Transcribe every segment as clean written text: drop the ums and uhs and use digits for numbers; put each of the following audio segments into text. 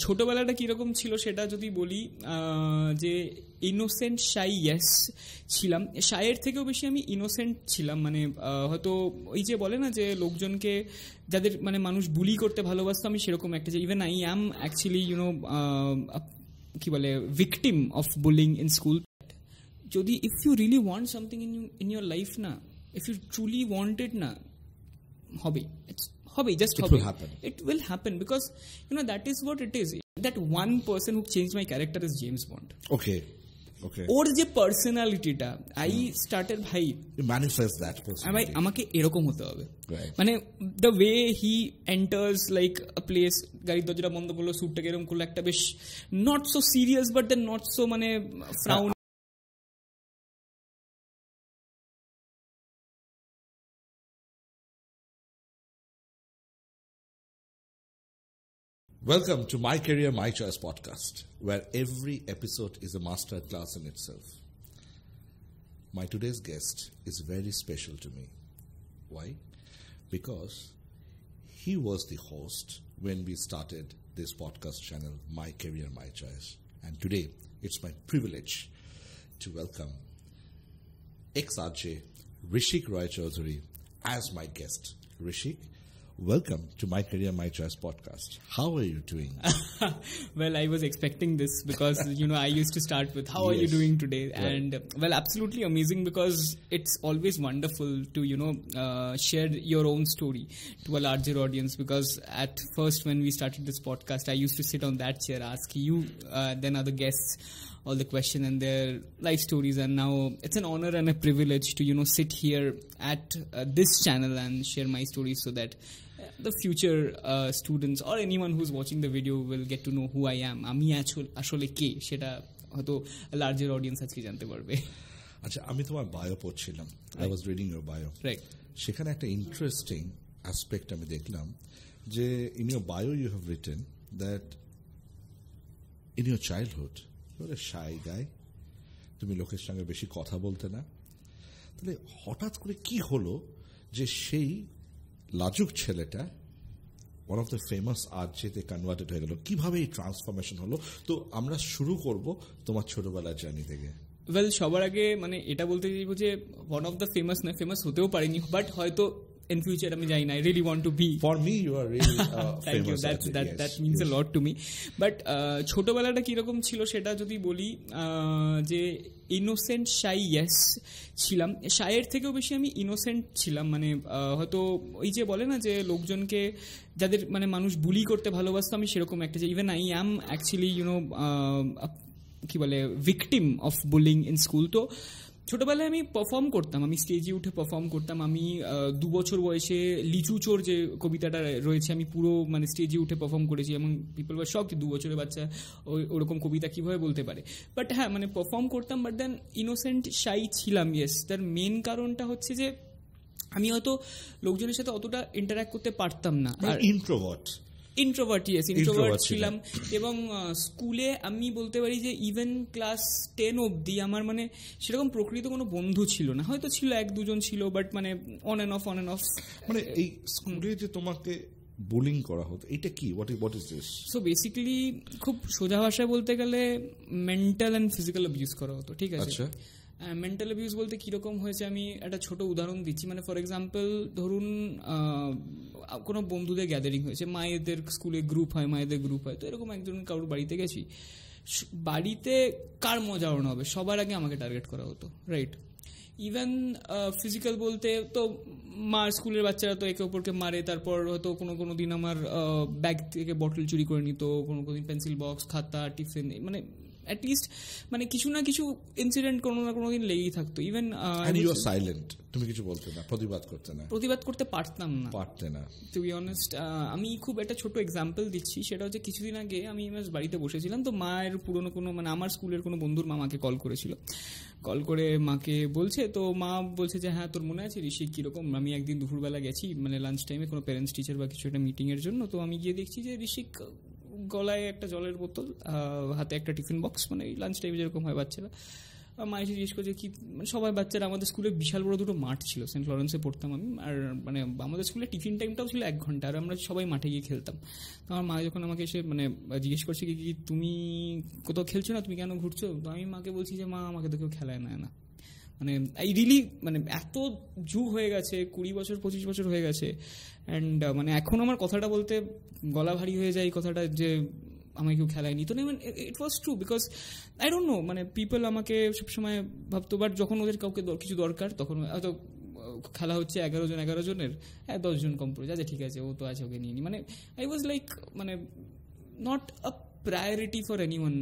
ছোটবেলাটা কিরকম ছিল সেটা যদি বলি, যে ইনোসেন্ট শাই ইয়েস ছিলাম, শাইয়ের থেকেও বেশি আমি ইনোসেন্ট ছিলাম। মানে হয়তো ওই যে বলে না যে লোকজনকে যাদের মানে মানুষ বুলি করতে ভালোবাসতো, আমি সেরকম একটা, যে ইভেন আই অ্যাম অ্যাকচুয়ালি কি বলে victim of bullying in school. যদি if you really want something in your life না, if you truly want it না, হবেই, হবেই, জাস্ট হবে, it will happen because that is what it is. That one person who changed my character is James Bond. Okay. ওর যে পার্সোনালিটিটা I started, ভাই manifest that person, ভাই আমাকে এরকম হতে হবে, মানে the way he enters like a place, গাড়ির দরজাটা বন্ধ করলো, স্যুটটাকে এরকম করলো, একটা বেশ not so serious but then not so মানে frown. Welcome to My Career, My Choice podcast, where every episode is a master class in itself. My today's guest is very special to me. Why? Because he was the host when we started this podcast channel, My Career, My Choice. And today, it's my privilege to welcome ex-RJ Rishik Roy Chaudhary as my guest. Rishik, welcome to My Career, My Choice podcast. How are you doing? Well, I was expecting this because, I used to start with, how are you doing today? Right. And, well, absolutely amazing, because it's always wonderful to, share your own story to a larger audience. Because at first, when we started this podcast, I used to sit on that chair, ask you, then other guests, all the question and their life stories. And now it's an honor and a privilege to, sit here at this channel and share my stories, so that the future students or anyone who's watching the video will get to know who I am. আমি আসলে কে সেটা হয়তো larger audience আজকে জানতে পারবে। আচ্ছা, আমি তোমার বায়ো পড়ছিলাম, I was reading your bio. Right. সেখানে একটা ইন্টারেস্টিং অ্যাসপেক্ট আমি দেখলাম, যে in your bio you have written that in your childhood you were a shy guy. তুমি লোকের সঙ্গে বেশি কথা বলতে না। তাহলে হঠাৎ করে কি হলো যে সেই লাজুক ছেলেটা ওয়ান অফ দ্য ফেমাস আর্জেতে কনভার্টেড হয়ে গেল? কিভাবে এই ট্রান্সফরমেশন হলো? তো আমরা শুরু করব তোমার ছোটবেলার জার্নি থেকে। ওয়েল, সবার আগে মানে এটা বলতে চাইবো যে ওয়ান অফ দ্য ফেমাস না, ফেমাস হতেও পারিনি, বাট হয়তো in future আমি জানি না, I really want to be. For me you are really thank you, that means a lot to me. But ছোটবেলাটা কিরকম ছিল সেটা যদি বলি, যে ইনোসেন্ট শাই ইয়েস ছিলাম, শাইয়ের থেকেও বেশি আমি ইনোসেন্ট ছিলাম। মানে হয়তো ওই যে বলে না যে লোকজনকে যাদের মানে মানুষ বুলি করতে ভালোবাসতো, আমি সেরকম একটা, যে ইভেন আই অ্যাম অ্যাকচুয়ালি কি বলে victim of bullying in school. তো ছোটবেলায় আমি পারফর্ম করতাম, আমি স্টেজে উঠে পারফর্ম করতাম। আমি 2 বছর বয়সে লিচু চোর যে কবিতাটা রয়েছে, আমি পুরো মানে স্টেজে উঠে পারফর্ম করেছি, এবং পিপল ওয়ার শকড, 2 বছরের বাচ্চা ওরকম কবিতা কিভাবে বলতে পারে। বাট হ্যাঁ, মানে পারফর্ম করতাম, বাট দেন ইনোসেন্ট শাই ছিলাম। ইয়েস, তার মেন কারণটা হচ্ছে যে আমি হয়তো লোকজনের সাথে অতটা ইন্টারঅ্যাক্ট করতে পারতাম না, আর ইন্ট্রোভার্ট ছিলাম। এবং স্কুলে আমি বলতে পারি যে ইভেন ক্লাস 10 অবধি আমার মানে সেরকম প্রকৃত কোনো বন্ধু ছিল না। হয়তো ছিল 1-2 জন ছিল, বাট মানে অন অ্যান্ড অফ। মানে এই স্কুলে যে তোমাকে বুলিং করা হতো, এটা কি, what is this? So basically খুব সোজা ভাষায় বলতে গেলে মেন্টাল অ্যান্ড ফিজিক্যাল অ্যাবিউজ করা হতো, ঠিক আছে? আচ্ছা, মেন্টাল অ্যাবিউজ বলতে কীরকম হয়েছে আমি একটা ছোট উদাহরণ দিচ্ছি। মানে ফর এক্সাম্পল, ধরুন কোনো বন্ধুদের গ্যাদারিং হয়েছে, মায়েদের স্কুলে গ্রুপ হয়, তো এরকম একজন কারোর বাড়িতে গেছি, বাড়িতে কার মজা ওড়ানো হবে, সবার আগে আমাকে টার্গেট করা হতো, রাইট? ইভেন ফিজিক্যাল বলতে তো স্কুলের বাচ্চারা তো একে অপরকে মারে, তারপর হয়তো কোনো দিন আমার ব্যাগ থেকে বটল চুরি করে নিত, কোনো দিন পেন্সিল বক্স, খাতা, টিফিন, মানে অ্যাটলিস্ট মানে কিছু না কিছু ইনসিডেন্ট কোনো না কোনো দিন লেগেই থাকতো। ইভেন সাইলেন্ট, তুমি কিছু বলতে না, প্রতিবাদ করতে পারতাম না, টু বি অনেস্ট। আমি খুব একটা ছোট এক্সাম্পল দিচ্ছি, সেটা হচ্ছে কিছুদিন আগে আমি বাড়িতে বসেছিলাম, তো মায়ের পুরনো কোনো মানে আমার স্কুলের কোনো বন্ধুর মা মাকে কল করেছিল, কল করে মাকে বলছে, তো মা বলছে যে হ্যাঁ তোর মনে আছে ঋষিক কীরকম, আমি একদিন দুপুরবেলা গেছি মানে লাঞ্চ টাইমে কোনো প্যারেন্টস টিচার বা কিছু একটা মিটিংয়ের জন্য, তো আমি গিয়ে দেখছি যে ঋষিক গলায় একটা জলের বোতল, হাতে একটা টিফিন বক্স, মানে লাঞ্চ টাইমে যেরকম হয় বাচ্চারা, মা এসে জিজ্ঞেস করছে কি, মানে সবাই বাচ্চারা, আমাদের স্কুলে বিশাল বড় দুটো মাঠ ছিল, সেন্ট লরেন্সে পড়তাম আমি, আর মানে আমাদের স্কুলে টিফিন টাইমটাও ছিল 1 ঘন্টা, আর আমরা সবাই মাঠে গিয়ে খেলতাম। তো আমার মা যখন আমাকে এসে মানে জিজ্ঞেস করছে কি তুমি কোথাও খেলছো না, তুমি কেন ঘুরছো, তো আমি মাকে বলছি যে মা আমাকে তো কেউ খেলায় না। মানে আই রিলি মানে এত যুগ হয়ে গেছে, 20 বছর 25 বছর হয়ে গেছে, অ্যান্ড মানে এখন আমার কথাটা বলতে গলা ভারী হয়ে যায়, এই কথাটা যে আমাকে কেউ খেলায়নি। তো it was true, because I don't know, মানে পিপল আমাকে সবসময় ভাবতো, বাট যখন ওদের কাউকে কিছু দরকার তখন হয়তো খেলা হচ্ছে 11 জনের 10 জন কম পড়ে যাচ্ছে, ঠিক আছে ও তো আছে ওকে নিয়ে নি, মানে আই ওয়াজ লাইক মানে not a priority for anyone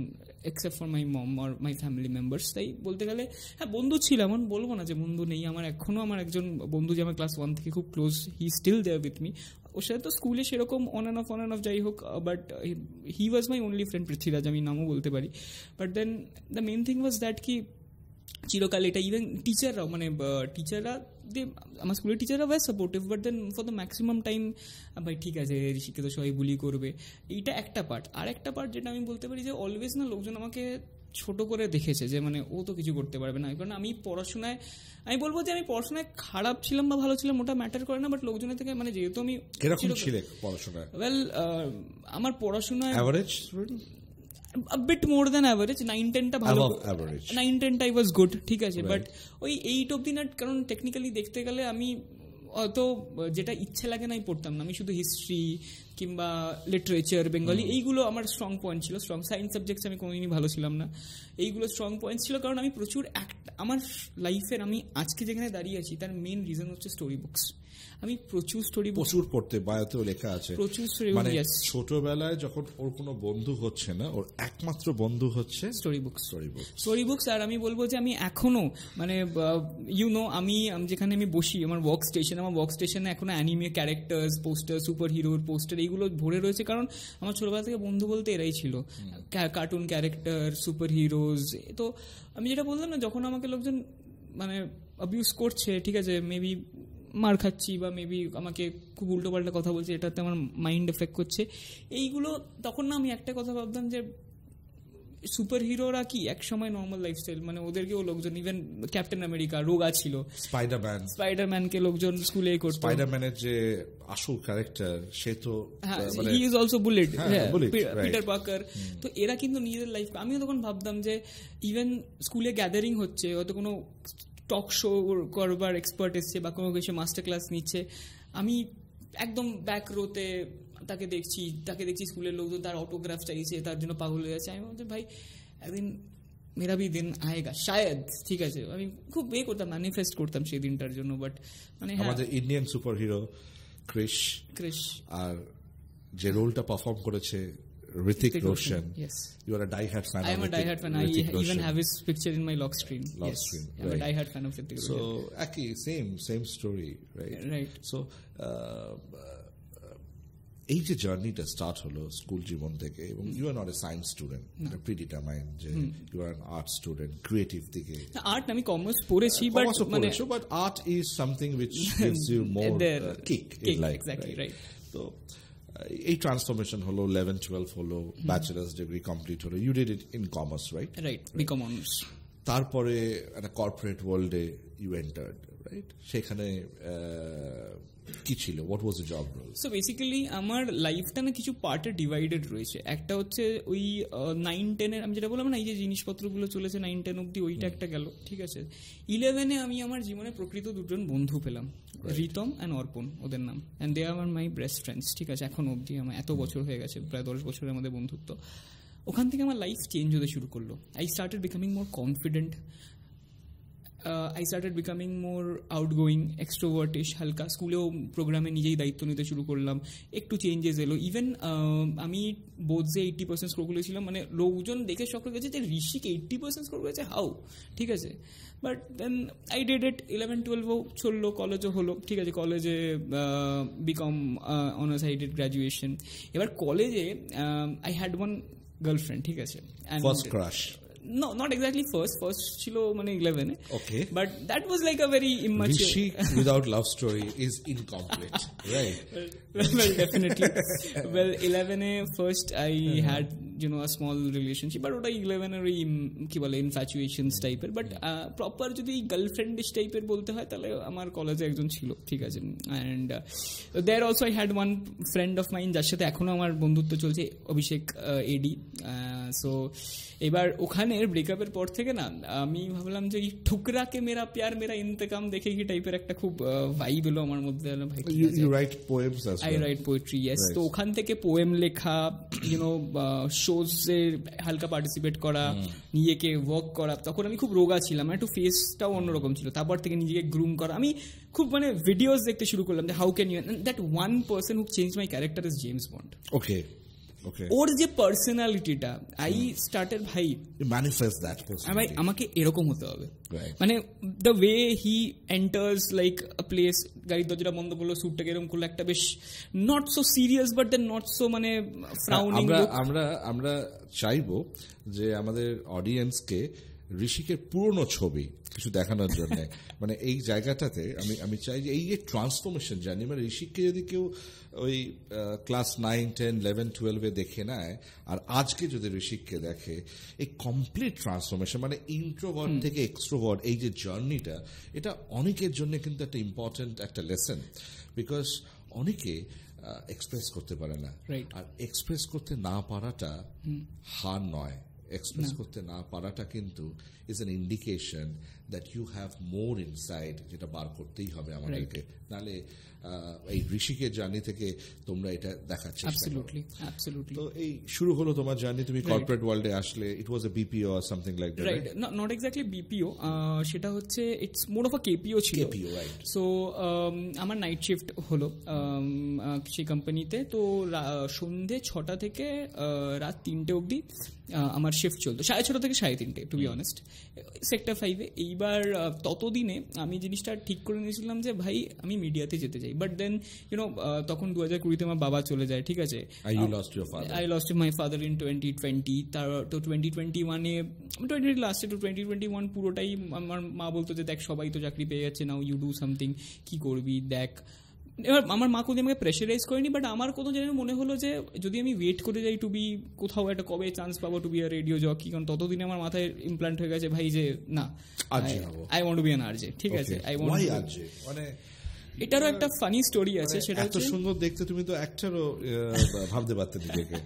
except for my mom or my family members. তাই বলতে গেলে হ্যাঁ বন্ধু ছিল, এমন বলবো না যে বন্ধু নেই, আমার এখনও আমার একজন বন্ধু যে আমার ক্লাস 1 থেকে খুব close, he still there with me. ওর সাথে তো স্কুলে সেরকম অন অ্যান্ড অফ যাই হোক, but he was my only friend, Prithviraj আমি নামও বলতে পারি। But then the main thing was that কি চিরকাল এটা, ইভেন টিচাররাও, মানে টিচাররা আমার স্কুলের টিচাররা was supportive, but then for the maximum time ভাই ঠিক আছে শিক্ষিত সবাই বুলি করবে, এইটা একটা পার্ট। আর একটা পার্ট যেটা আমি বলতে পারি যে অলওয়েজ না লোকজন আমাকে ছোট করে দেখেছে, যে মানে ও তো কিছু করতে পারবে না, কারণ আমি পড়াশোনায়, আমি বলবো যে আমি পড়াশোনায় খারাপ ছিলাম বা ভালো ছিলাম ওটা ম্যাটার করে না, বাট লোকজনের থেকে মানে যেহেতু আমি পড়াশোনায় ওয়েল আমার পড়াশোনায় average, a bit more than average, 9-10টা ভালো, 9-10টা I was good, ঠিক আছে, বাট ওই 8 অবধি না, কারণ টেকনিক্যালি দেখতে গেলে আমি অত যেটা ইচ্ছে লাগে না আমি পড়তাম না, আমি শুধু হিস্ট্রি কিংবা লিটারেচার বেঙ্গলি এইগুলো আমার স্ট্রং পয়েন্ট ছিল, স্ট্রং সায়েন্স সাবজেক্টস আমি কোনোদিনই ভালো ছিলাম না, এইগুলো স্ট্রং পয়েন্ট ছিল, কারণ আমি প্রচুর আমার লাইফের আমি আজকে যেখানে দাঁড়িয়ে আছি তার মেন রিজন হচ্ছে স্টোরি বুকস। আমি প্রচুর প্রচুর পড়তে, বায়োতেও লেখা আছে প্রচুর মানে ছোটবেলায় যখন ওর কোনো বন্ধু হচ্ছে না, ওর একমাত্র বন্ধু হচ্ছে স্টোরি বুকস। আর আমি বলবো যে আমি এখনো মানে আমি যেখানে আমি বসি, আমার ওয়ার্ক স্টেশনে এখনো অ্যানিমে ক্যারেক্টার্স, পোস্টার, সুপার হিরোর পোস্টার এইগুলো ভরে রয়েছে, কারণ আমার ছোটবেলা থেকে বন্ধু বলতে এরাই ছিল, কার্টুন ক্যারেক্টার, সুপার হিরোজ। তো আমি যেটা বললাম না, যখন আমাকে লোকজন মানে অ্যাবিউজ করছে, ঠিক আছে, মেবি মার খাচ্ছি বা মেবি আমাকে খুব উল্টোপাল্টা কথা বলছে, এটাতে আমার মাইন্ড এফেক্ট করছে, এইগুলো তখন না আমি একটা কথা ভাবতাম যে সুপার হিরোরা কি এক সময় নর্মাল লাইফস্টাইল, মানে ওদেরকেও লোকজন, ইভেন ক্যাপ্টেন আমেরিকা রোগা ছিল, স্পাইডারম্যানকে লোকজন স্কুলে করতো, স্পাইডারম্যানের যে আসল ক্যারেক্টার সে তো he is also bullet, Peter Parker. তো এরা কিন্তু নিজেদের লাইফ, আমিও তখন ভাবতাম যে ইভেন স্কুলে গ্যাদারিং হচ্ছে, হয়তো কোনো টক শো করবার এক্সপার্ট এসছে বা কোনো কিছু মাস্টার ক্লাস নিচ্ছে, আমি একদম ব্যাক রোতে তাকে দেখছি স্কুলের লোকজন তার অটোগ্রাফ চাইছে, তার জন্য পাগল হয়ে যাচ্ছে। আমি বলছি ভাই একদিন মেরা ভি দিন আয়েগা শায়দ, ঠিক আছে, আমি খুব করতাম, ম্যানিফেস্ট করতাম সেই দিনটার জন্য। বাট মানে আমাদের ইন্ডিয়ান সুপার হিরো ক্রিশ আর যে রোলটা পারফর্ম করেছে Hrithik Roshan. Yes. You are a die-hard fan. I am a die-hard fan. I even have his picture in my lock screen. Right. I'm a die-hard fan of Hrithik Roshan. So, actually, same story, right? Right. So, এই যে জার্নিটা start হলো school জীবন থেকে, এবং you are not a science student, predetermined যে you are an art student, creative দিকে। Art আমি কমার্স পড়েছি, but art is something which gives you more kick in life, exactly right. তো এই ট্রান্সফরমেশন হলো, 11-12 হলো, ব্যাচেলার্স ডিগ্রি কমপ্লিট হলো, you did it in commerce, right? BCom honours. তারপরে একটা কর্পোরেট ওয়ার্ল্ডে ইউ এন্টার্ড, রাইট? সেখানে কি ছিল, what was the job role? So basically আমার লাইফটা না কিছু পার্টে ডিভাইডেড রয়েছে। একটা হচ্ছে ওই 9-10 আমি যেটা বললাম না, এই যে জিনিসপত্রগুলো চলেছে 9-10 অব্দি, ওইটা একটা গেল, ঠিক আছে। 11 আমি আমার জীবনে প্রকৃত দুজন বন্ধু পেলাম, রিতম অ্যান্ড অর্পণ ওদের নাম, and they are my best friends, ঠিক আছে, এখন অব্দি আমার এত বছর হয়ে গেছে, প্রায় 10 বছরের আমাদের বন্ধুত্ব। ওখান থেকে আমার লাইফ চেঞ্জ হতে শুরু করলো। I started becoming more confident, I started becoming more outgoing, extrovertish, হালকা স্কুলেও প্রোগ্রামে নিজেই দায়িত্ব নিতে শুরু করলাম, একটু চেঞ্জেস এলো। ইভেন আমি বোধে 80% স্কোর করেছিলাম, মানে লোকজন দেখে শখ হয়ে গেছে যে ঋষিক 80% স্কোর করেছে, হাউ, ঠিক আছে। But then I did it. 11-12ও চললো, কলেজও হলো, ঠিক আছে, কলেজে BCom honours, I did graduation. এবার কলেজে আই হ্যাড ওয়ান গার্লফ্রেন্ড, ঠিক আছে, first crush. not exactly first ছিল মানে 11-এ, Okay. but that was like a very immature. Rishi without love story is incomplete, right? Well, definitely. Well, 11-এ first I had a small relationship, but ওটা 11-এর ওই কি বলে infatuations টাইপের, but proper যদি গার্লফ্রেন্ডিশ টাইপের বলতে হয় তাহলে আমার কলেজে একজন ছিল, ঠিক আছে, and there also I had one friend of mine যার সাথে এখনো আমার বন্ধুত্ব চলছে, অভিষেক এডি। সো এবার ওখানের ব্রেকআপের পর থেকে না আমি ভাবলাম যে এই ঠুকরাকে মেরা প্যার মেরা ইন্তেকাম দেখে কি টাইপের একটা খুব ভাইব এলো আমার মধ্যে। You write poems as well? I write poetry, yes. তো ওখান থেকে পোয়েম লেখা, শোজে হালকা পার্টিসিপেট করা, নিজেকে ওয়ার্ক করা। তখন আমি খুব রোগা ছিলাম, একটু ফেসটাও অন্যরকম ছিল। তারপর থেকে নিজেকে গ্রুম করা, আমি খুব মানে ভিডিওস দেখতে শুরু করলাম যে how can you, that one person who change my character is James Bond. Okay. ওর যে পার্সোনালিটিটা আই স্টার্টেড ভাই manifest that personality. ভাই আমাকে এরকম হতে হবে, মানে the way he enters like a place, গাড়ির দরজাটা বন্ধ করলো, স্যুটটাকে এরকম করলো, একটা বেশ not so serious but then not so মানে ফ্রাউনিং। আমরা চাইবো যে আমাদের অডিয়েন্সকে ঋষিকের পুরনো ছবি কিছু দেখানোর জন্য, মানে এই জায়গাটাতে আমি চাই যে এই যে ট্রান্সফরমেশন জার্নি, মানে ঋষিককে যদি কেউ ওই ক্লাস 9, 10, 11, 12 দেখে নেয় আর আজকে যদি ঋষিককে দেখে, এই কমপ্লিট ট্রান্সফরমেশন, মানে ইন্ট্রোভার্ট থেকে এক্সট্রোভার্ট, এই যে জার্নিটা, এটা অনেকের জন্য কিন্তু একটা ইম্পর্টেন্ট একটা লেসন, বিকজ অনেকে এক্সপ্রেস করতে পারে না, আর এক্সপ্রেস করতে না পারাটা হার নয়, এক্সপ্রেস করতে না পারাটা কিন্তু is an indication that you have more inside, যেটা বার করতেই হবে আমাদেরকে, নাহলে এই ঋষিকের জার্নি থেকে তোমরা এটা দেখার চেষ্টা করো। তো এই শুরু হলো তোমার জার্নি, তুমি কর্পোরেট ওয়ার্ল্ডে আসলে, it was a BPO or something like that, right? Not exactly BPO, সেটা হচ্ছে ইটস মোর অফ আ কেপিও ছিল। সো আমার নাইট শিফট হলো সেই কোম্পানিতে, তো সন্ধে 6টা থেকে রাত 3টে অবধি আমার শিফট চলতো, 6:30 থেকে 3:30, টু বি অনেস্ট, সেক্টর 5-এ। এইবার ততদিনে আমি জিনিসটা ঠিক করে নিয়েছিলাম যে ভাই আমি মিডিয়াতে যেতে চাই, বাট দেন তখন 2020-তে আমার বাবা চলে যায়, ঠিক আছে, I lost my father in 2020। তার তো 2021-এ 2020 লাস্টে টু 2021 পুরোটাই আমার মা বলতো যে দেখ সবাই তো চাকরি পেয়ে যাচ্ছে, নাও ইউ ডু সামথিং, কি করবি দেখ। এবার আমার মা কোনোদিন আমাকে প্রেশারাইজ করেনি, বাট আমার কোনো যেন মনে হলো যে যদি আমি ওয়েট করে যাই টু বি কোথাও একটা কবে চান্স পাবো to be a radio jockey, কারণ ততদিনে আমার মাথায় ইমপ্লান্ট হয়ে গেছে ভাই যে না, I want to be an RJ, ঠিক আছে, আই ওয়ান্ট আরজে। মানে এটারও একটা ফানি স্টোরি আছে, সেটা এত সুন্দর দেখতে, তুমি তো অ্যাক্টরও ভাবতে পারতে নিজেকে।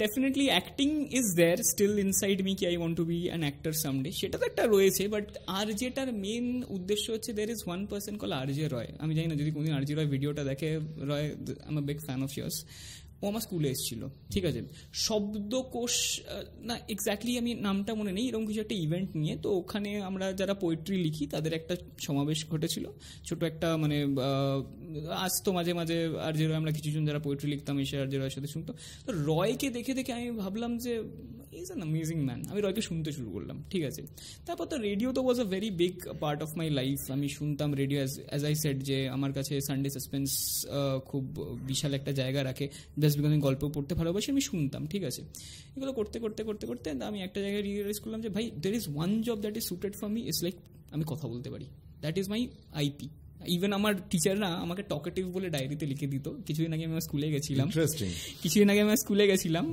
Definitely acting is there still inside me, কি I want to be an actor someday, সেটা তো একটা রয়েছে, বাট আরজেটার মেন উদ্দেশ্য হচ্ছে there is one person call RJ Roy. আমি জানি না যদি কোনদিন আরজে রয় ভিডিওটা দেখে, Roy I am a big fan of yours. ও আমার স্কুলে এসেছিল, ঠিক আছে, শব্দকোষ না এক্স্যাক্টলি আমি নামটা মনে নেই, এরকম কিছু একটা ইভেন্ট নিয়ে। তো ওখানে আমরা যারা পোয়েট্রি লিখি তাদের একটা সমাবেশ ঘটেছিল, ছোট একটা, মানে আসতো মাঝে মাঝে আর যে রয়, আমরা কিছুজন যারা পোয়েট্রি লিখতাম এসে আর যে রয়ের সাথে শুনতো। তো রয়কে দেখে দেখে আমি ভাবলাম যে ইজ অ্যান অ্যামেজিং ম্যান, আমি রয়কে শুনতে শুরু করলাম, ঠিক আছে। তারপর তো রেডিও তো was a very big part of my life, আমি শুনতাম রেডিও, অ্যাজ আই সেড যে আমার কাছে সানডে সাসপেন্স খুব বিশাল একটা জায়গা রাখে, জাস্ট বিকজ আমি গল্প পড়তে ভালোবাসি, আমি শুনতাম, ঠিক আছে। এগুলো করতে করতে করতে করতে আমি একটা জায়গায় রিয়েলাইজ করলাম যে ভাই দের is one job that is suited for me, it's like আমি কথা বলতে পারি, that is my IP. Even আমার টিচাররা আমাকে টকেটিভ বলে ডায়েরিতে লিখে দিত। কিছুদিন আগে আমি স্কুলে গেছিলাম,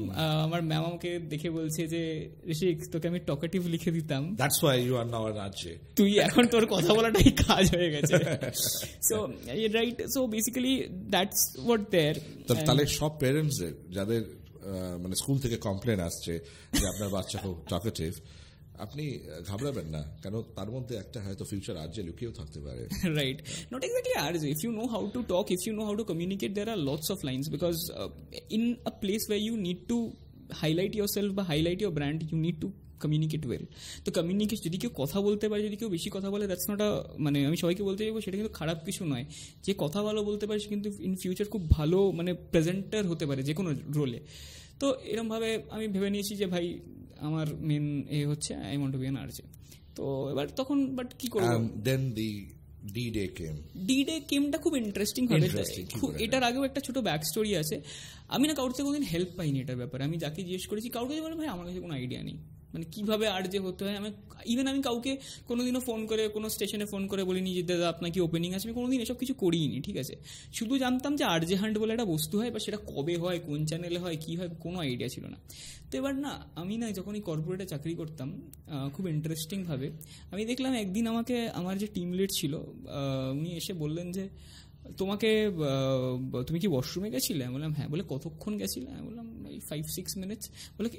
আমার ম্যাম আমাকে দেখে বলছে যে ঋষিক তোকে আমি টকেটিভ লিখে দিতাম, that's why you are now রাজ্যে, তুই এখন তোর কথা বলাটাই কাজ হয়ে গেছে। So right, so basically that's what there. তাহলে সব প্যারেন্টসদের যাদের মানে স্কুল থেকে কমপ্লেন আসছে যে আপনার বাচ্চা খুব টকেটিভ, আপনি ঘাবড়াবেন না, কারণ তার মধ্যে একটা হয়তো ফিউচার আরজে লুকিয়েও থাকতে পারে। Right, not exactly RJ, if you know how to talk, if you know how to communicate, there are lots of lines, because in a place where you need to highlight yourself বা highlight your brand, you need to communicate well. তো communication, যদি কেউ কথা বলতে পারে, যদি কেউ বেশি কথা বলে, দ্যাটস নট আ, মানে আমি সবাইকে বলতে চাইবো সেটা কিন্তু খারাপ কিছু নয়। যে কথা ভালো বলতে পারে সে কিন্তু ইন ফিউচার খুব ভালো মানে প্রেজেন্টার হতে পারে যে কোনো রোলে। তো এরকমভাবে আমি ভেবে নিয়েছি যে ভাই আমার মেন হচ্ছে I want to be an RJ. তো এবার তখন বাট কি করব, দেন দি ডি-ডে কেমটা খুব ইন্টারেস্টিং হবে। এটার আগেও একটা ছোট ব্যাক স্টোরি আছে। আমি না কারোর থেকে কোনোদিন হেল্প পাইনি এটার ব্যাপারে। আমি যাকে জিজ্ঞেস করেছি, কারোর কাছে বলে ভাই আমার কাছে কোনো আইডিয়া নেই, মানে কিভাবে আর যে হতে হয়। আমি কাউকে কোনোদিনও ফোন করে কোনো স্টেশনে ফোন করে বলিনি যে দাদা আপনার কি ওপেনিং আছে, আমি কোনোদিন এসব কিছু করিনি, ঠিক আছে। শুধু জানতাম যে আর জে হান্ট বলে একটা বস্তু হয়, বা সেটা কবে হয়, কোন চ্যানেলে হয়, কী হয়, কোনো আইডিয়া ছিল না। তো এবার না আমি যখন এই কর্পোরেটে চাকরি করতাম খুব ইন্টারেস্টিংভাবে আমি দেখলাম একদিন আমাকে আমার যে টিম লিড ছিল উনি এসে বললেন যে তুমি কি ওয়াশরুমে গেছিলে? আমি বললাম হ্যাঁ। বলে কতক্ষণ গেছিলে? আমি বললাম 5-6 মিনিটস। বলে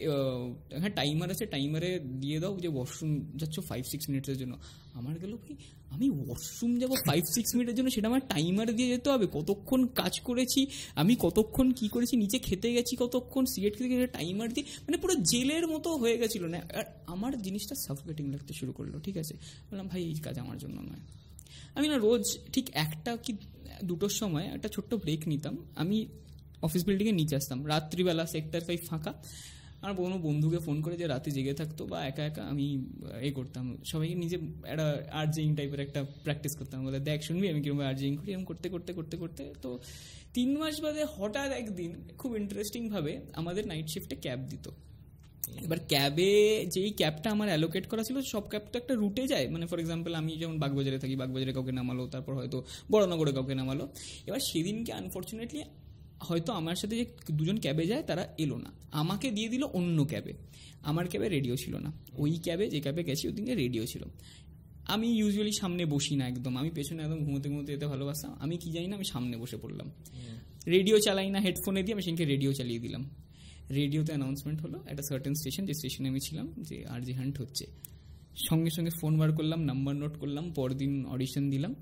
হ্যাঁ টাইমার আছে, টাইমারে দিয়ে দাও যে ওয়াশরুম যাচ্ছ 5-6 মিনিটের জন্য। আমার গেল ভাই আমি ওয়াশরুম যাবো 5-6 মিনিটের জন্য, সেটা আমার টাইমার দিয়ে যেতে হবে? কতক্ষণ কাজ করেছি আমি, কতক্ষণ কি করেছি, নিচে খেতে গেছি কতক্ষণ, সিগারেট খেতে গেছে, টাইমার দিয়ে মানে পুরো জেলের মতো হয়ে গেছিলো না। আর আমার জিনিসটা সাফোকেটিং লাগতে শুরু করলো, ঠিক আছে। বললাম ভাই এই কাজ আমার জন্য নয়। আমি না রোজ ঠিক 1টা কি 2টোর সময় একটা ছোট্ট ব্রেক নিতাম, আমি অফিস বিল্ডিংয়ে নিচে আসতাম রাত্রিবেলা, সেক্টর 5 ফাঁকা। আমার কোনো বন্ধুকে ফোন করে যে রাতে জেগে থাকতো বা একা একা আমি করতাম, সবাইকে নিজে একটা আর্জিং টাইপের একটা প্র্যাকটিস করতাম। বলে দেখ শুনবি আমি কিরকম আর্জিং করি। এরকম করতে করতে করতে করতে তো 3 মাস বাদে হঠাৎ একদিন খুব ইন্টারেস্টিংভাবে আমাদের নাইট শিফটে ক্যাব দিত। এবার ক্যাবে যেই ক্যাবটা আমার অ্যালোকেট করা ছিল, সব ক্যাব তো একটা রুটে যায়, মানে ফর এক্সাম্পল আমি যেমন বাগবাজারে থাকি, বাগবাজারে কাউকে নামালো, তারপর হয়তো বড়নগরে কাউকে নামালো। এবার সেদিনকে আনফর্চুনেটলি হয়তো আমার সাথে যে 2জন ক্যাবে যায় তারা এলো না, আমাকে দিয়ে দিল অন্য ক্যাবে। আমার ক্যাবে রেডিও ছিল না, ওই ক্যাবে যে ক্যাবে গেছি ওই দিনকে রেডিও ছিল। আমি ইউজুয়ালি সামনে বসি না একদম, আমি পেছনে একদম ঘুমোতে ঘুমোতে যেতে ভালোবাসতাম। আমি কি জানি না আমি সামনে বসে পড়লাম, রেডিও চালাই না, হেডফোনে দিয়ে আমি সেদিনকে রেডিও চালিয়ে দিলাম। রেডিওতে অ্যানাউন্সমেন্ট হলো একটা সার্টেন স্টেশন, যে স্টেশনে আমি ছিলাম, যে আর জে হান্ট হচ্ছে। সঙ্গে সঙ্গে ফোন বার করলাম, নাম্বার নোট করলাম, পরদিন অডিশন দিলাম।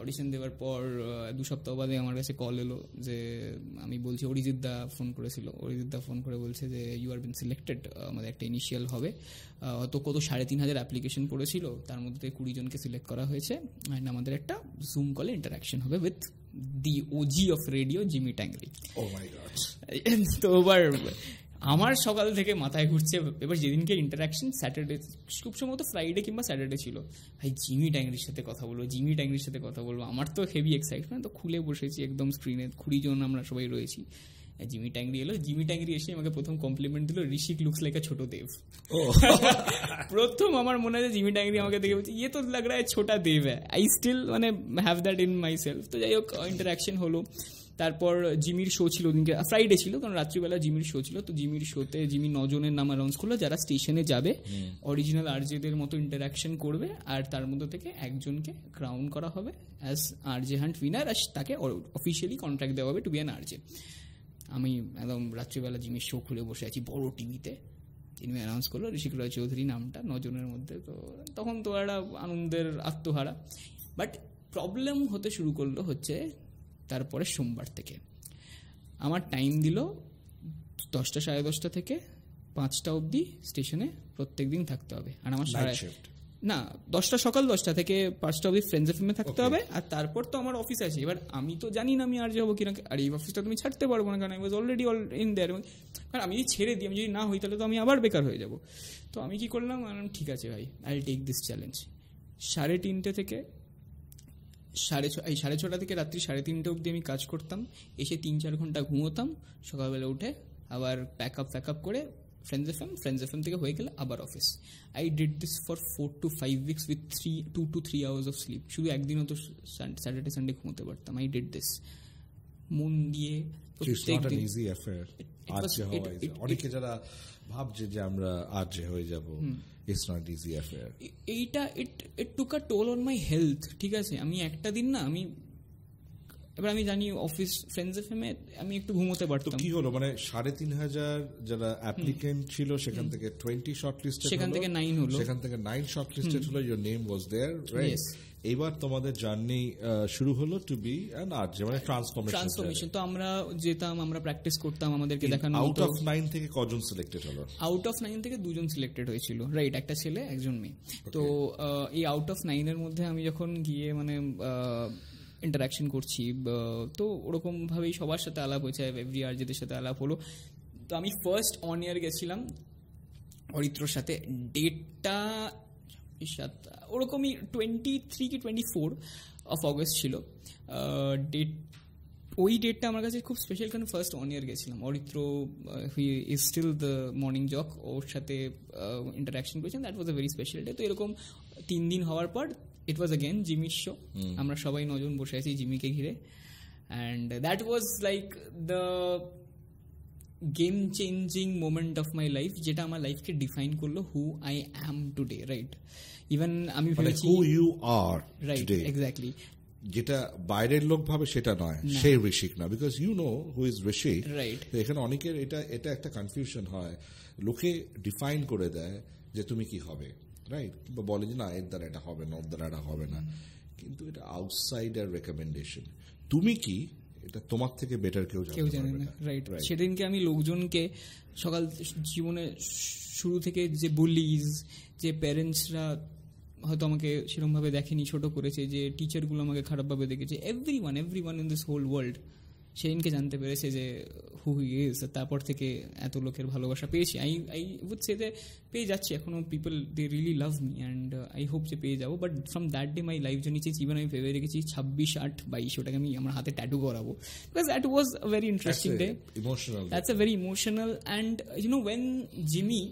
অডিশন দেওয়ার পর 2 সপ্তাহ বাদে আমার কাছে কল এলো যে আমি বলছি অরিজিৎ দা ফোন করেছিল। অরিজিৎ দা ফোন করে বলছে যে ইউ আর বিন সিলেক্টেড, আমাদের একটা ইনিশিয়াল হবে, তো কত 3,500 অ্যাপ্লিকেশন পড়েছিল, তার মধ্যে 20 জনকে সিলেক্ট করা হয়েছে, অ্যান্ড আমাদের একটা জুম কলে ইন্টারাকশন হবে with the OG of radio, Jimmy Tangri. Oh my god. তো এবার আমার সকাল থেকে মাথায় ঘুরছে। এবার যেদিনকে ইন্টারাকশন স্যাটারডে, খুব সম্ভবত ফ্রাইডে কিংবা স্যাটারডে ছিল, ভাই জিমি ট্যাংরির সাথে কথা বলবো, জিমি ট্যাংরির সাথে কথা বলবো। আমার তো হেভি এক্সাইটমেন্ট, তো খুলে বসেছি একদম স্ক্রিনে, 20 জন আমরা সবাই রয়েছি। জিমি ট্যাংরি এলো, জিমি ট্যাংরি এসে আমাকে প্রথম কমপ্লিমেন্ট দিল, ঋষিক লুকস লাইক আ ছোট দেব। প্রথম আমার মনে হয় জিমি ট্যাংরি আমাকে দেখে বলছে ইয়ে তো লাগ রা হ্যায় ছোটা দেব হ্যায়। আই স্টিল মানে have that in my self. তো যাই হোক ইন্টারাকশন হলো। তারপর জিমির শো ছিল ওদিনকে, ফ্রাইডে ছিল, কারণ রাত্রিবেলা জিমির শো ছিল। তো জিমির শোতে জিমি 9 জনের নাম অ্যানাউন্স করলো যারা স্টেশনে যাবে, অরিজিনাল আরজেদের মতো ইন্টারাকশন করবে, আর তার মধ্যে থেকে একজনকে ক্রাউন করা হবে অ্যাজ আরজে হান্ট উইনার, আর তাকে অফিসিয়ালি কন্ট্রাক্ট দেওয়া হবে টু বি অ্যান আরজে। আমি একদম রাত্রিবেলা জিমির শো খুলে বসে আছি বড় টিভিতে, তিনি অ্যানাউন্স করলো ঋষিক রয় চৌধুরী নামটা 9 জনের মধ্যে। তো তখন তো একটা আনন্দের আত্মহারা। বাট প্রবলেম হতে শুরু করলো হচ্ছে তারপরে সোমবার থেকে আমার টাইম দিল 10টা 10:30 থেকে 5টা অবধি স্টেশনে প্রত্যেক দিন থাকতে হবে। আর আমার না 10টা সকাল 10টা থেকে 5টা অবধি ফ্রেন্ডস এফএমে থাকতে হবে, আর তারপর তো আমার অফিস আছে। এবার আমি তো জানি না আমি আর যাবো কিনা, আর এই অফিসটা তুমি ছাড়তে পারবো না, কারণ I was already in their. কারণ আমি যদি ছেড়ে দিই, আমি যদি না হই, তাহলে তো আমি আবার বেকার হয়ে যাব। তো আমি কি করলাম, ঠিক আছে ভাই, আই টেক দিস চ্যালেঞ্জ। 3:30 থেকে 6:30 থেকে রাত্রি 3:30 অবধি আমি কাজ করতাম, এসে 3-4 ঘন্টা ঘুমোতাম, সকালবেলা উঠে আবার প্যাক আপ করে ফ্রেন্ডস এফএম থেকে হয়ে গেলে আবার office. I did this for 4 to 5 weeks with 2 to 3 hours of sleep. শুধু একদিনও তো স্যাটারডে সানডে ঘুমোতে পারতাম। আই ডিড দিস মন দিয়ে। অনেকে যারা ভাবছে যে আমরা আরজে হয়ে যাব, ইটস নট ইজি অ্যাফেয়ার। এইটা ইট টুক আ টোল অন মাই হেলথ, ঠিক আছে। আমি একটা দিন না, এবার আমি জানি অফিস ফ্রেন্ডস এফএমে আমি একটু ঘুমোতে পারতাম। কি হলো, মানে 3,500 যারা অ্যাপ্লিকেন্ট ছিল সেখান থেকে 20 শর্টলিস্টেড, সেখান থেকে 9 হলো, সেখান থেকে 9 শর্টলিস্টেড হলো, your name was there, right? এইবার তোমাদের জার্নি শুরু হলো টু বি অ্যান আরজে, মানে ট্রান্সফরমেশন। তো আমরা যেতাম, আমরা প্র্যাকটিস করতাম, আমাদেরকে দেখানো। আউট অফ 9 থেকে কজন সিলেক্টেড হলো? আউট অফ 9 থেকে 2 জন সিলেক্টেড হয়েছিল, রাইট, একটা ছেলে একজন মেয়ে। তো এই আউট অফ 9 এর মধ্যে আমি যখন গিয়ে মানে ইন্টারাকশন করছি, তো ওরকম ভাবেই সবার সাথে আলাপ হয়েছে, এভরি আরজেদের সাথে আলাপ হলো। তো আমি ফার্স্ট অন এয়ার গেছিলাম অরিত্রর সাথে, ডেটটা ওরকমই 23 কি 24 অফ অগস্ট ছিল ডেট। ওই ডেটটা আমার কাছে খুব স্পেশাল, কারণ ফার্স্ট অন ইয়ার গেছিলাম। Aritra he is still the morning jock, ওর সাথে ইন্টারাকশন করেছিলাম। That was a very special day. তো এরকম 3 দিন হওয়ার পর ইট ওয়াজ অ্যাগেন জিমির শো। আমরা সবাই 9 জন বসে আছি জিমিকে ঘিরে, and that was like the game changing moment of my life, যেটা আমার লাইফকে ডিফাইন করলো who I am today, right? Even আমি ভেবেছি who you are right, exactly, যেটা বাইরের লোক ভাবে সেটা নয়, সেই ঋষিক না, because you know who is Rishik, right? এখানে অনেকের এটা একটা কনফিউশন হয়, লোকে ডিফাইন করে দেয় যে তুমি কি হবে, রাইট? বা বলে যে না এর দ্বারা এটা হবে না, ওর দ্বারা এটা হবে না, কিন্তু এটা আউটসাইডার রেকমেন্ডেশন। তুমি কি, এটা তোমার থেকে বেটার কেউ জানে না, রাইট? সেদিনকে আমি লোকজনকে সকাল জীবনে শুরু থেকে যে বুলিজ, যে প্যারেন্টসরা হয়তো আমাকে সেরকমভাবে দেখেনি, ছোট করেছে, যে টিচারগুলো আমাকে খারাপভাবে দেখেছে, everyone in this whole world সেদিনকে জানতে পেরেছে যে হু হি ইজ। তারপর থেকে এত লোকের ভালোবাসা পেয়েছি। আই উড সে যে পেয়ে যাচ্ছি এখনো, people they really love me, and I hope যে পেয়ে যাবো। But from that day my life journey change. Even আমি ভেবে রেখেছি 26/8/22 ওটাকে আমি আমার হাতে ট্যাটু করাবো, because that was a very interesting day, that's a very emotional. And you know when Jimmy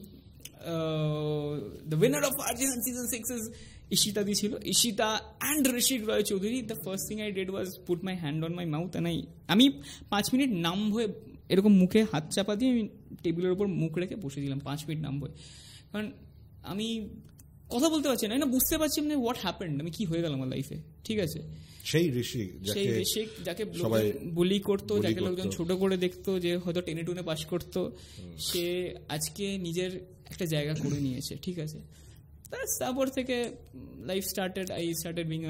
the winner of Arjun season 6 is Ishita di chilo, Ishita and Rishik Roy Choudhury. The first thing I did was put my hand on my mouth and আমি 5 minute নাম হয়ে এরকম মুখে হাত চাপা দিয়ে আমি টেবিলের উপর মুখ রেখে বসেছিলাম 5 মিনিট নাম হয়ে, কারণ আমি কথা বলতে পারছি না, বুঝতে পারছি মানে হোয়াট হ্যাপেন্ড, আমি কি হয়ে গেল আমার লাইফে, ঠিক আছে? সেই ঋষিক যাকে সবাই বুলি করতো, যাকে লোকজন ছোট করে দেখতো, যে হয়তো 10-2 পাস করতো, সে আজকে নিজের একটা জায়গা করে নিয়েছে, ঠিক আছে? তারপর থেকে life started, I started being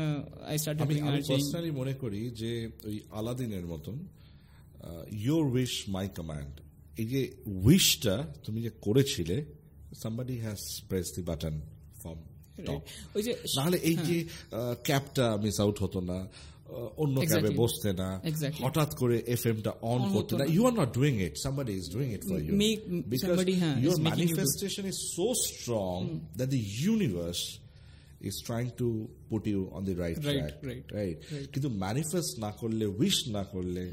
আমি পার্সোনালি মনে করি যে ওই আলাদিনের মতন ইয়োর উইশ মাই কমান্ড, এই যে উইশটা তুমি যে করেছিলে, somebody has pressed the button from top, নাহলে এই যে ক্যাবটা মিস আউট হতো না, অন্য ক্যাবে বসতে না, হঠাৎ করে এফএমটা অন করতে না, you are not doing it, somebody is doing it for you, because your manifestation is so strong that the universe is trying to put you on the right track, right? কিন্তু manifest না করলে, wish না করলে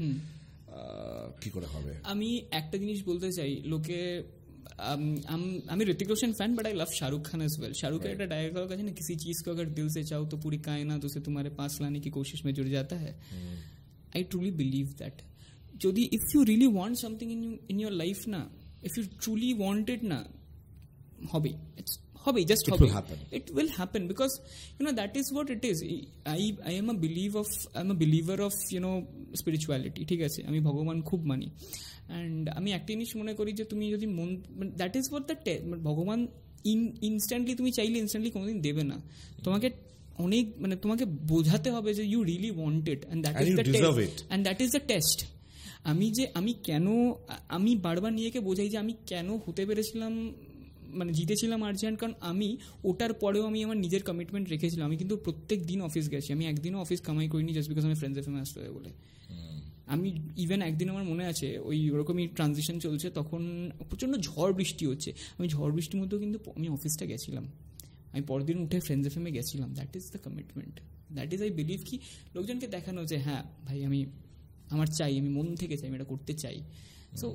কি করে হবে? আমি একটা জিনিস বলতে চাই, লোকে আমি Hrithik Roshan fan, but I love Shahrukh Khan as well. Shahrukh का एक डायलॉग है ना, किसी चीज को अगर दिल से चाहो तो पूरी कायनात उसे तुम्हारे पास लाने की कोशिश में जुड़ जाता है। I truly believe that. যদি if you really want something in your life না, if you truly want it না, হবে, হবে, জাস্ট হবে, it will happen, because you know that is what it is. I am a believer of you know spirituality, ঠিক আছে? আমি ভগবান খুব মানি, অ্যান্ড আমি একটা জিনিস মনে করি যে তুমি যদি মন, দ্যাট ইজ হোয়াট দ্য ভগবান ইনস্ট্যান্টলি তুমি চাইলে ইনস্ট্যান্টলি কোনোদিন দেবে না, তোমাকে অনেক মানে তোমাকে বোঝাতে হবে যে you really want it, and that is the test. আমি বারবার নিজেকে বোঝাই যে আমি কেন হতে পেরেছিলাম, মানে জিতেছিলাম আর্জেন্ট, কারণ আমি ওটার পরেও আমি আমার নিজের কমিটমেন্ট রেখেছিলাম। আমি কিন্তু প্রত্যেক দিন অফিস গেছি, আমি একদিনও অফিস কামাই করিনি জাস্ট বিকজ আমি ফ্রেন্ডস এফএমে আসতে হবে বলে। আমি ইভেন একদিন আমার মনে আছে ওই ওরকমই ট্রানজিশন চলছে, তখন প্রচণ্ড ঝড় বৃষ্টি হচ্ছে, আমি ঝড় বৃষ্টির মধ্যেও কিন্তু আমি অফিসটা গেছিলাম, আমি পরের দিন উঠে ফ্রেন্ডস এফএমে গেছিলাম। That is the commitment, that is I believe, কি লোকজনকে দেখানো যে হ্যাঁ ভাই আমার চাই, আমি মন থেকে চাই, আমি এটা করতে চাই। So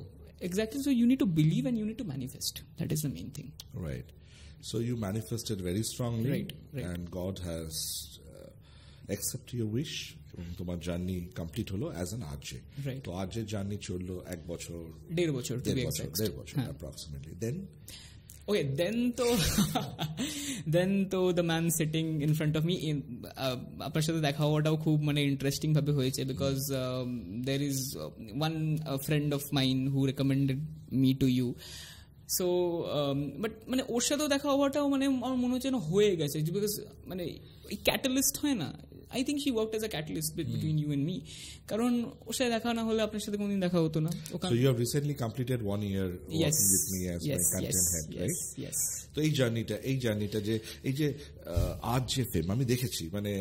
exactly, so you need to believe and you need to manifest. That is the main thing, right? So you manifested very strongly, right. And God has accepted your wish. তোমার জার্নি কমপ্লিট হলো as an RJ, তো আরজের journey চললো 1 বছর 1.5 বছর approximately. Then তো the man sitting in front of me, আপনার সাথে দেখা হওয়াটাও খুব মানে ইন্টারেস্টিং ভাবে হয়েছে, because there is one friend of mine who recommended me to you. So but মানে ওর সাথেও দেখা হওয়াটাও মানে আমার মনে হচ্ছে না হয়ে গেছে, বিকজ মানে ওই ক্যাটালিস্ট হয় না, I think she worked as a catalyst between you and me. কারণ ওর সাথে দেখা না হলে আপনার সাথে কোনদিন দেখা হতো না। So you have recently completed 1 year working with me as my content head, right? Yes. তো এই জার্নিটা যে এই যে আজ যে ফেম আমি দেখেছি, মানে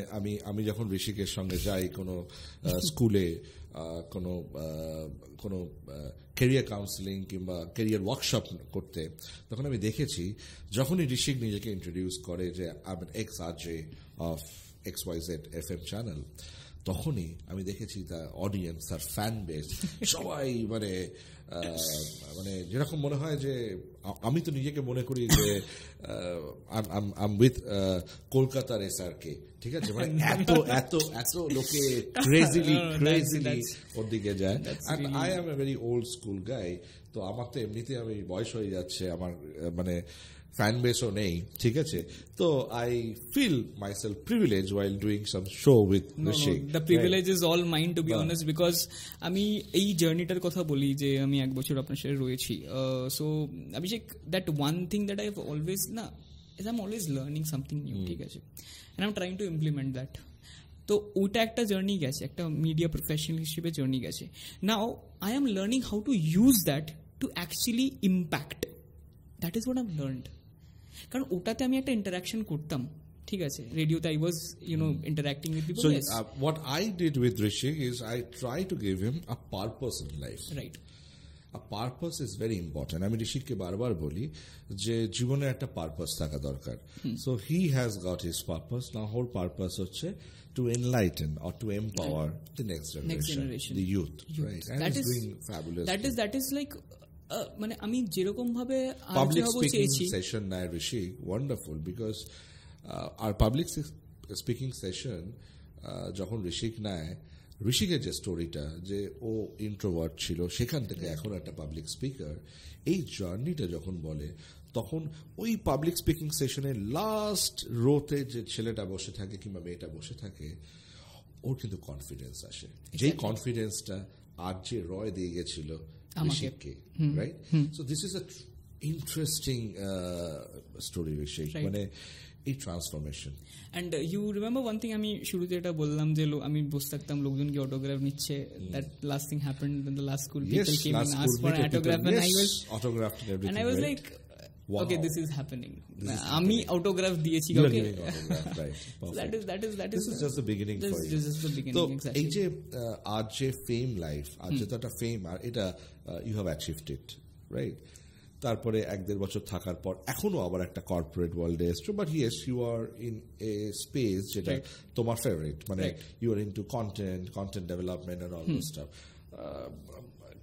আমি যখন ঋষিকের সঙ্গে যাই কোনো স্কুলে, কোনো ক্যারিয়ার কাউন্সিলিং কিংবা ক্যারিয়ার ওয়ার্কশপ করতে, তখন আমি দেখেছি যখনই ঋষিক নিজেকে ইন্ট্রোডিউস করে যে I am x RJ of XYZ FM channel, তখনই আমি দেখেছি তার অডিয়েন্স, তার ফ্যান বেস সবাই মানে যেরকম মনে হয় যে আমি তো নিজেকে মনে করি যে উইথ কলকাতার SRK, ঠিক আছে, মানে এত এত এত লোকে ক্রেজিলি ওর দিকে যায়। I am a very old school guy, তো আমার তো এমনিতে আমি বয়স হয়ে যাচ্ছে, আমার মানে ফ্যান বেসও নেই, ঠিক আছে, তো I feel myself privilege while doing some show with Rishik. The privilege is all mine to be honest, because আমি এই জার্নিটার কথা বলি যে আমি 1 বছর আপনার সাথে রয়েছি। So Abhishek, that one thing that I have always is I'm always learning something new, ঠিক আছে, and I'm trying to implement that. তো ওটা একটা জার্নি গেছে, একটা মিডিয়া প্রফেশনাল হিসেবে জার্নি গেছে। Now I am learning how to use that to actually impact. That is what I learned. কারণ ওটাতে আমি একটা ইন্টারাকশন করতাম, ঠিক আছে, রেডিওতে I was interacting with people. So what I did with Rishik is I try to give him a purpose in life. Right. A purpose is very important. আমি ঋষিককে বারবার বলি যে জীবনে একটা পারপাস থাকা দরকার। So he has got his purpose. Now whole purpose হচ্ছে to enlighten or to empower the next generation, the youth. Right? And he's doing fabulous. That is like মানে আমি যেরকম ভাবে public speaking session নেয় ঋষিক, wonderful, because our public speaking session যখন ঋষিক নেয়, ঋষিকের যে স্টোরিটা যে ও ইন্ট্রোভার্ট ছিল সেখান থেকে এখন একটা পাবলিক স্পিকার, এই জার্নিটা যখন বলে, তখন ওই পাবলিক স্পিকিং সেশনের লাস্ট রোতে যে ছেলেটা বসে থাকে কিংবা মেয়েটা বসে থাকে, ওর কিন্তু কনফিডেন্স আসে, যেই কনফিডেন্সটা RJ Roy দিয়ে গেছিল ঋষিককে, right? So this is a interesting story Rishik, মানে এই transformation. And you remember one thing, আমি শুরুতে এটা বললাম যে আমি বসে থাকতাম, লোকজন কি অটোগ্রাফ নিচ্ছে, that last thing happened in the last school, people came and asked for autograph, and I was autographed everything, and I was like, okay, this is happening. আমি অটোগ্রাফ দিয়েছি, okay, that is just the beginning for you. This is the beginning, exactly. এই যে RJ fame life, RJ তো একটা ফেম, আর এটা you have achieved it, right? তারপরে 1-1.5 বছর থাকার পর এখনো আবার একটা কর্পোরেট ওয়ার্ল্ডে এসছো, but yes you are in a space যেটা তোমার ফেভারিট, মানে you are into content development and all this stuff.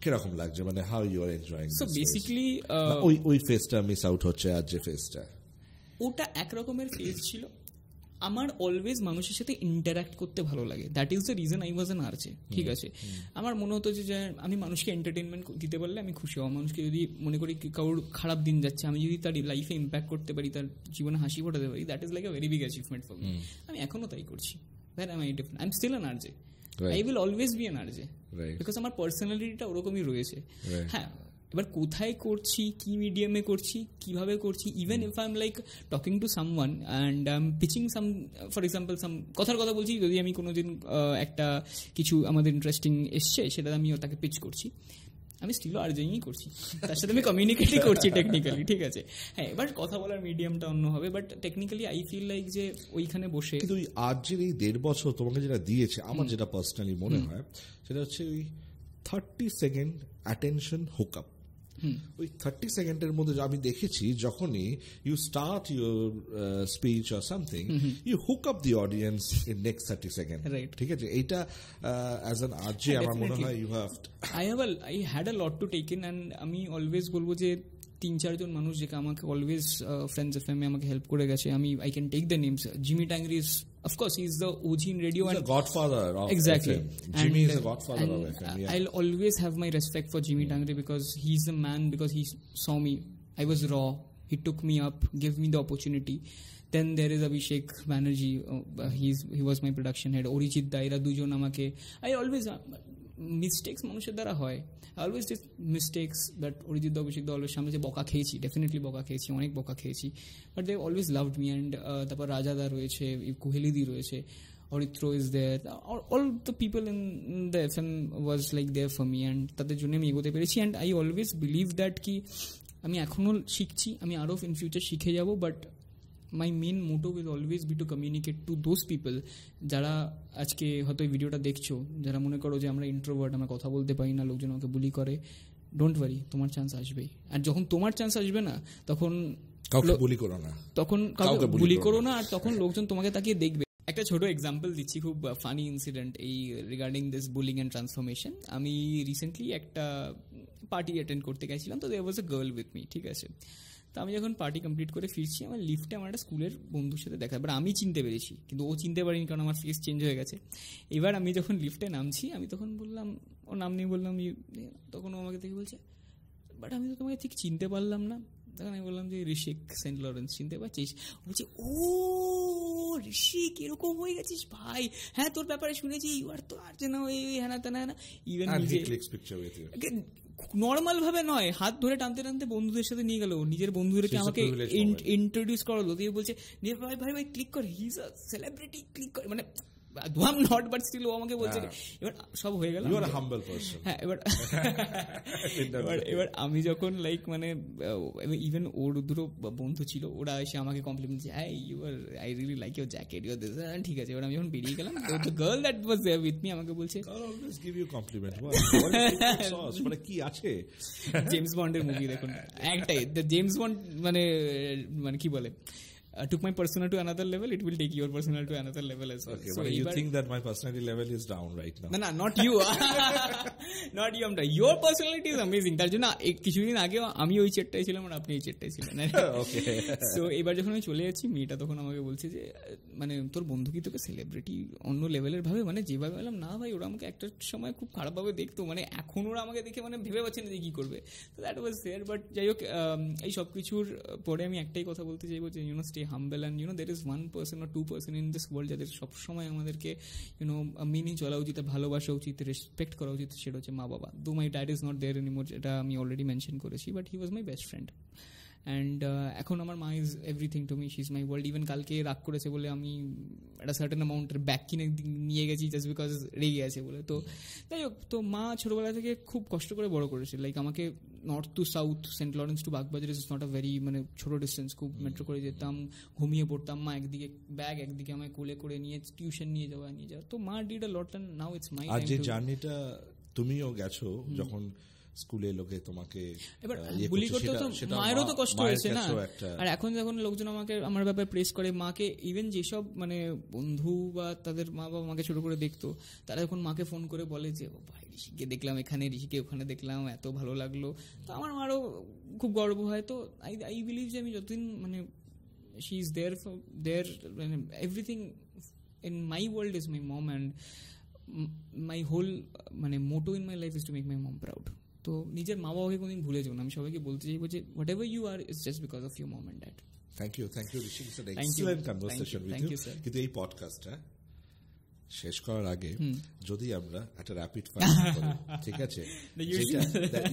কিরকম লাগছে, মানে how you are enjoying? So basically ওই ফেজটা মিস আউট হচ্ছে, আর যে ফেজটা, ওটা একরকমের ফেজ ছিল। আমার অলওয়েজ মানুষের সাথে ইন্টারাক্ট করতে ভালো লাগে, that is the reason I was an RJ, ঠিক আছে। আমার মনে হতো যে আমি মানুষকে এন্টারটেনমেন্ট দিতে পারলে আমি খুশি হব। মানুষকে যদি মনে করি কারোর খারাপ দিন যাচ্ছে, আমি যদি তার লাইফে ইম্প্যাক্ট করতে পারি, তার জীবনে হাসি ফোটাতে পারি, that is like a very big achievement for me. আমি এখনো তাই করছি। That I am still an RJ, I will always be an RJ, because আমার পার্সোনালিটিটা ওরকমই রয়েছে। হ্যাঁ, এবার কোথায় করছি, কি মিডিয়ামে করছি, কিভাবে করছি, even if I am like talking to someone and I am pitching some, for example some কথার কথা বলছি, যদি আমি কোনোদিন একটা কিছু আমাদের ইন্টারেস্টিং এসছে সেটা আমি ওটাকে পিচ করছি, আমি স্টিলও RJই করছি, তার সাথে আমি কমিউনিকেটই করছি টেকনিক্যালি, ঠিক আছে। হ্যাঁ, এবার কথা বলার মিডিয়ামটা অন্য হবে, but technically I feel like যে ওইখানে বসে। কিন্তু ওই RJর এই 1.5 বছর তোমাকে যেটা দিয়েছে, আমার যেটা পার্সোনালি মনে হয় সেটা হচ্ছে ওই 30 সেকেন্ড অ্যাটেনশন হুক আপ। ওই 30 সেকেন্ডের মধ্যে আমি দেখেছি, যখনই you start your speech or something, you hook up the audience in next 30 second, ঠিক আছে। এইটা অ্যাজ অ্যান RJ আমার মনে হয় you have, I had a lot to take in, and আমি অলওয়েজ বলবো যে 3-4 জন মানুষ যেটা আমাকে অলওয়েজ ফ্রেন্ডস এফএম আমাকে হেল্প করে গেছে, আমি I can take the names. Jimmy Tangri is, of course, he is the OG in radio, and the godfather of exactly FM. Jimmy is the godfather of FM. Yeah. I'll always have my respect for Jimmy Tangri, because he's a man, because he saw me, I was raw, he took me up, gave me the opportunity. Then there is Abhishek Banerjee, he was my production head. Orijit Daira দুজন আমাকে, I always mistakes মানুষের দ্বারা হয়, I always did mistakes, but Arijit Abhishek always সামনে যে বকা খেয়েছি, definitely বকা খেয়েছি, অনেক বকা খেয়েছি, but they always loved me. And তারপর রাজাদা রয়েছে, কোহেলিদি রয়েছে, Aritra is there, all the people in the FM was like there for me, and তাদের জন্য আমি এগোতে পেরেছি। And I always believe that কি আমি এখনও শিখছি, আমি আরও ইন ফিউচার শিখে যাব, but my main motto will always be to communicate to those people যারা আজকে হয়তো এই ভিডিওটা দেখছো, যারা মনে করো যে আমরা ইন্ট্রোভার্ট, আমরা কথা বলতে পারি না, লোকজন আমাকে বুলি করে। ডোন্ট ওয়ারি, তোমার চান্স আসবেই, আর যখন তোমার চান্স আসবে না, তখন কাউকে বুলি করো না, তখন কাউকে বুলি করো না, আর তখন লোকজন তোমাকে তাকিয়ে দেখবে। একটা ছোট এক্সাম্পল দিচ্ছি, খুব ফানি ইনসিডেন্ট এই regarding this bullying and transformation. আমি রিসেন্টলি একটা পার্টি অ্যাটেন্ড করতে গেছিলাম, তো দেয়ার ওয়াজ আ গার্ল উইথ মি, ঠিক আছে। তো আমি যখন পার্টি কমপ্লিট করে ফিরছি, আমার লিফটে আমার একটা স্কুলের বন্ধুর সাথে দেখা, এবার আমি চিনতে পেরেছি কিন্তু ও চিনতে পারিনি, কারণ আমার ফেস চেঞ্জ হয়ে গেছে। এবার আমি যখন লিফটে নামছি, আমি তখন বললাম, ওর নাম নিয়ে বললাম, তখন ও আমাকে দেখে বলছে, বাট আমি তো তোমাকে ঠিক চিনতে পারলাম না। তখন আমি বললাম যে ঋষিক সেন্ট লরেন্স চিনতে পারছিস? বলছে, ও ঋষিক এরকম হয়ে গেছিস ভাই, হ্যাঁ তোর ব্যাপারে শুনেছি, এবার তো আর যেন ওই হ্যানা তেনা হ্যানা। ইভেন নর্মাল ভাবে নয়, হাত ধরে টানতে টানতে বন্ধুদের সাথে নিয়ে গেল, নিজের বন্ধুদেরকে আমাকে ইন্ট্রোডিউস করালো, দিয়ে বলছে ভাই ভাই ভাই ক্লিক কর, he is a celebrity, click কর, মানে I'm not, but still ও আমাকে বলছে। এবার সব হয়ে গেল, হ্যাঁ। এবার আমি যখন লাইক মানে ইভেন ওর দুটো বন্ধু ছিল, ওরা এসে আমাকে কমপ্লিমেন্ট দিচ্ছে, হ্যাঁ you are, I really like your jacket, your this, ঠিক আছে। এবার আমি যখন বেরিয়ে গেলাম, the girl that was there with me আমাকে বলছে, মানে কি আছে জেমস বন্ডের মুভি দেখুন একটাই, দ্য জেমস বন্ড, মানে মানে কি বলে, took my persona to another level, it will take your persona to another level as well. Okay, so but you think that my personality level is down right now? No, not you. Not you. Your personality is amazing. তার জন্য কিছুদিন আগে আমি ওই চেটটাই ছিলাম আর আপনি এই চেটটাই ছিলেন। Okay. So এবার যখন আমি চলে যাচ্ছি, মেয়েটা তখন আমাকে বলছে যে, মানে তোর বন্ধু কি তোকে সেলিব্রিটি অন্য লেভেলের ভাবে, মানে যেভাবে বললাম, না ভাই ওরা আমাকে একটা সময় খুব খারাপভাবে দেখতো, মানে এখন ওরা আমাকে দেখে মানে ভেবে পাচ্ছে না যে কি করবে। তো দ্যাট ওয়াজ দেয়ার। বাট যাই হোক, এই সব কিছুর পরে আমি একটাই কথা বলতে চাইবো যে, YONO, stay humble, and you know there is one person or two person in this world যাদের সবসময় আমাদেরকে ইউনো মেনে চলা উচিত, ভালোবাসা উচিত, রেসপেক্ট করা উচিত, সেটা হচ্ছে মা বাবা। Though my dad is not there anymore, এটা আমি অলরেডি মেনশন করেছি, but he was my best friend. And এখন আমার মা is everything to me, she is my world. Even কালকে রাগ করেছে বলে আমি একটা সার্টেন অ্যামাউন্টের ব্যাগ কিনে নিয়ে গেছি জাস্ট বিকজ রেগে আছে বলে। তো যাই হোক, তো মা ছোটোবেলা থেকে খুব কষ্ট করে বড় করেছে, লাইক আমাকে north to south, Saint Lawrence to Bagbazar is not a very মানে ছোটো ডিস্টেন্স, খুব মেট্রো করে যেতাম, ঘুমিয়ে পড়তাম, মা একদিকে ব্যাগ একদিকে আমায় কোলে করে নিয়ে টিউশন নিয়ে যাওয়া। তো মা did a lot, and now it's my time. আর যে জার্নিটা তুমিও গেছো, যখন স্কুলে লোকে তোমাকে এবার বুলি করতে, তো মায়েরও তো কষ্ট হয়েছে না। আর এখন যখন লোকজন আমাকে আমার ব্যাপারে প্রেস করে, মাকে ইভেন যেসব মানে বন্ধু বা তাদের মা বাবা মাকে ছোট করে দেখতো, তারা যখন মাকে ফোন করে বলে যে ভাই ঋষিকে দেখলাম এখানে, ঋষিকে ওখানে দেখলাম, এত ভালো লাগলো, তো আমার মারও খুব গর্ব হয়। তো আই বিলিভ যে আমি যতদিন মানে she is there for there, মানে everything in my world is my mom, and my whole মানে motto in my life is to make my mom proud. তো নিজের মা বাবাকে কোনদিন ভুলে যাও না। আমি সবাইকে বলতে চাইবো যে whatever you are, it's just because of your mom and dad. Thank you Rishik, it's an excellent conversation with you. কিন্তু এই পডকাস্টটা শেষ করার আগে যদি আমরা একটা র্যাপিড ফায়ার করি, ঠিক আছে,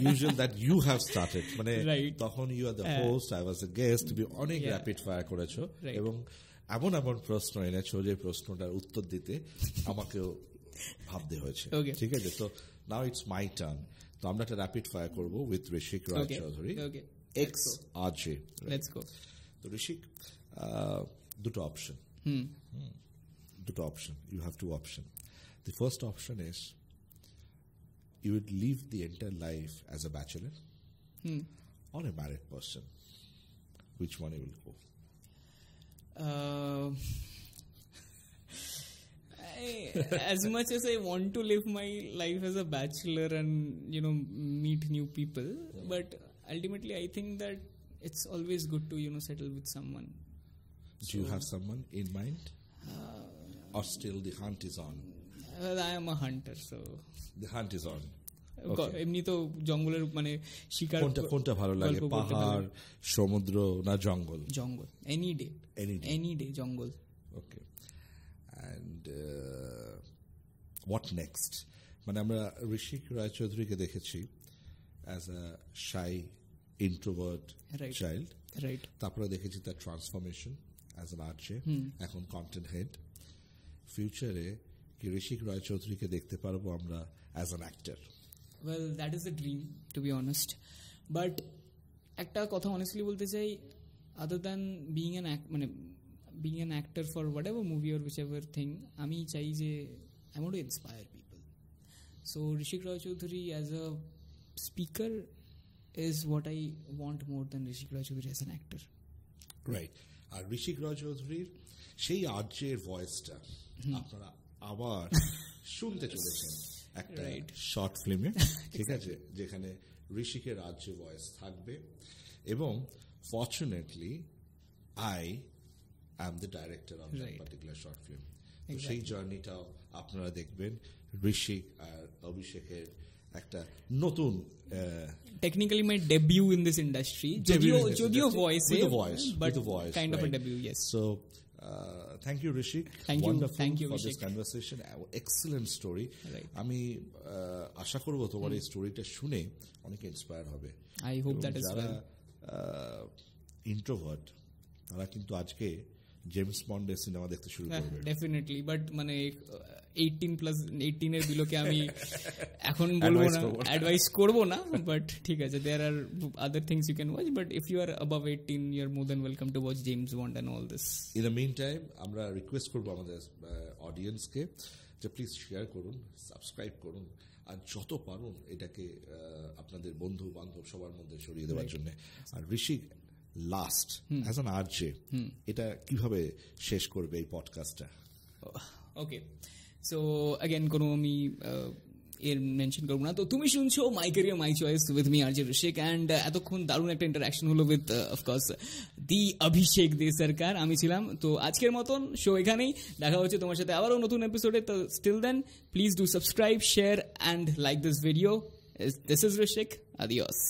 usual that you have started, মানে তখন you are the host, I was the guest, তুমি অনেক র্যাপিড ফায়ার করেছো এবং এমন এমন প্রশ্ন এনেছো যে প্রশ্নটার উত্তর দিতে আমাকেও ভাবতে হয়েছে, ঠিক আছে। তো নাও ইটস মাই টার্ন। তো আমরা একটা র্যাপিড ফায়ার করবো with Rishik Ray Chowdhury, ex RJ. Let's go. তো ঋষিক, দুটো options, you have two options. The first option is you would live the entire life as a bachelor or a married person. Which one you will go? As much as I want to live my life as a bachelor and you know meet new people, but ultimately I think that it's always good to settle with someone. Do you have someone in mind? Or still the hunt is on? Well, I am a hunter, so the hunt is on. এমনি তো জঙ্গলের মানে শিকার, কোনটা ভালো লাগে, পাহাড়, সমুদ্র না জঙ্গল? জঙ্গল, any day jungle. Okay. And what next? মানে আমরা ঋষিক রায় চৌধুরীকে দেখেছি as a shy introvert child, right. তারপরে দেখেছি তার ট্রান্সফরমেশন অ্যাজ অ্যান আর্টে, এখন কন্টেন্ট হেড। ফিউচারে কি ঋষিক রায় চৌধুরীকে দেখতে পারবো আমরা as an actor? Well, that is a dream, to be honest. But একটা কথা honestly বলতে চাই, other than being an actor for whatever movie or whichever thing, আমি চাই যে I want to inspire people. So Hrishik Roy Choudhury as a speaker is what I want more than Hrishik Roy Choudhury as an actor. Right. আর ঋষিক রয় চৌধুরীর সেই আর্যের ভয়েসটা আপনারা আবার শুনতে চলেছেন একটা শর্ট ফিল্মে, ঠিক আছে, যেখানে ঋষিকের আর্য ভয়েস থাকবে এবং fortunately I am the director of that particular short film. তো সেই জার্নিটাও আপনারা দেখবেন ঋষিক আর অভিষেকের একটা নতুন technically my debut in this industry. Jodio voice, with the voice, but with the voice, kind right. of a debut, yes. So, thank you, Rishik. Thank you, for Rishik. this conversation. Excellent story. Right. আমি আশা করব তোমার এই স্টোরিটা শুনে অনেকে inspire হবে। I hope that as well. যারা introvert তারা কিন্তু আজকে জেমস বন্ডের সিনেমা দেখতে শুরু করবে। Definitely, but মানে 18 এর বিলোকে আমি এখন বলবো না, অ্যাডভাইস করবো না, বাট ঠিক আছে, there are other things you can watch, but if you are above 18 you're more than welcome to watch James Bond and all this. In the meantime, আমরা রিকোয়েস্ট করবো আমাদের অডিয়েন্সকে যে প্লিজ শেয়ার করুন, subscribe করুন, আর যত পারুন এটাকে আপনাদের বন্ধু বান্ধব সবার মধ্যে ছড়িয়ে দেওয়ার জন্য। আর ঋষিক লাস্ট অ্যাজ অ্যান আরজে এটা কিভাবে শেষ করবে এই পডকাস্টটা? ওকে, সো অ্যাগেন কোনো আমি এর মেনশন করবো না। তো তুমি শুনছো my career my choice with me RJ Rishik, and এতক্ষণ দারুণ একটা ইন্টারাকশন হলো উইথ অফকোর্স দি অভিষেক দে সরকার। আমি ছিলাম। তো আজকের মতন শো এখানেই, দেখা হচ্ছে তোমার সাথে আবারও নতুন এপিসোডে। তো still then please do subscribe, share and like this video. This is Rishik, আদিওস।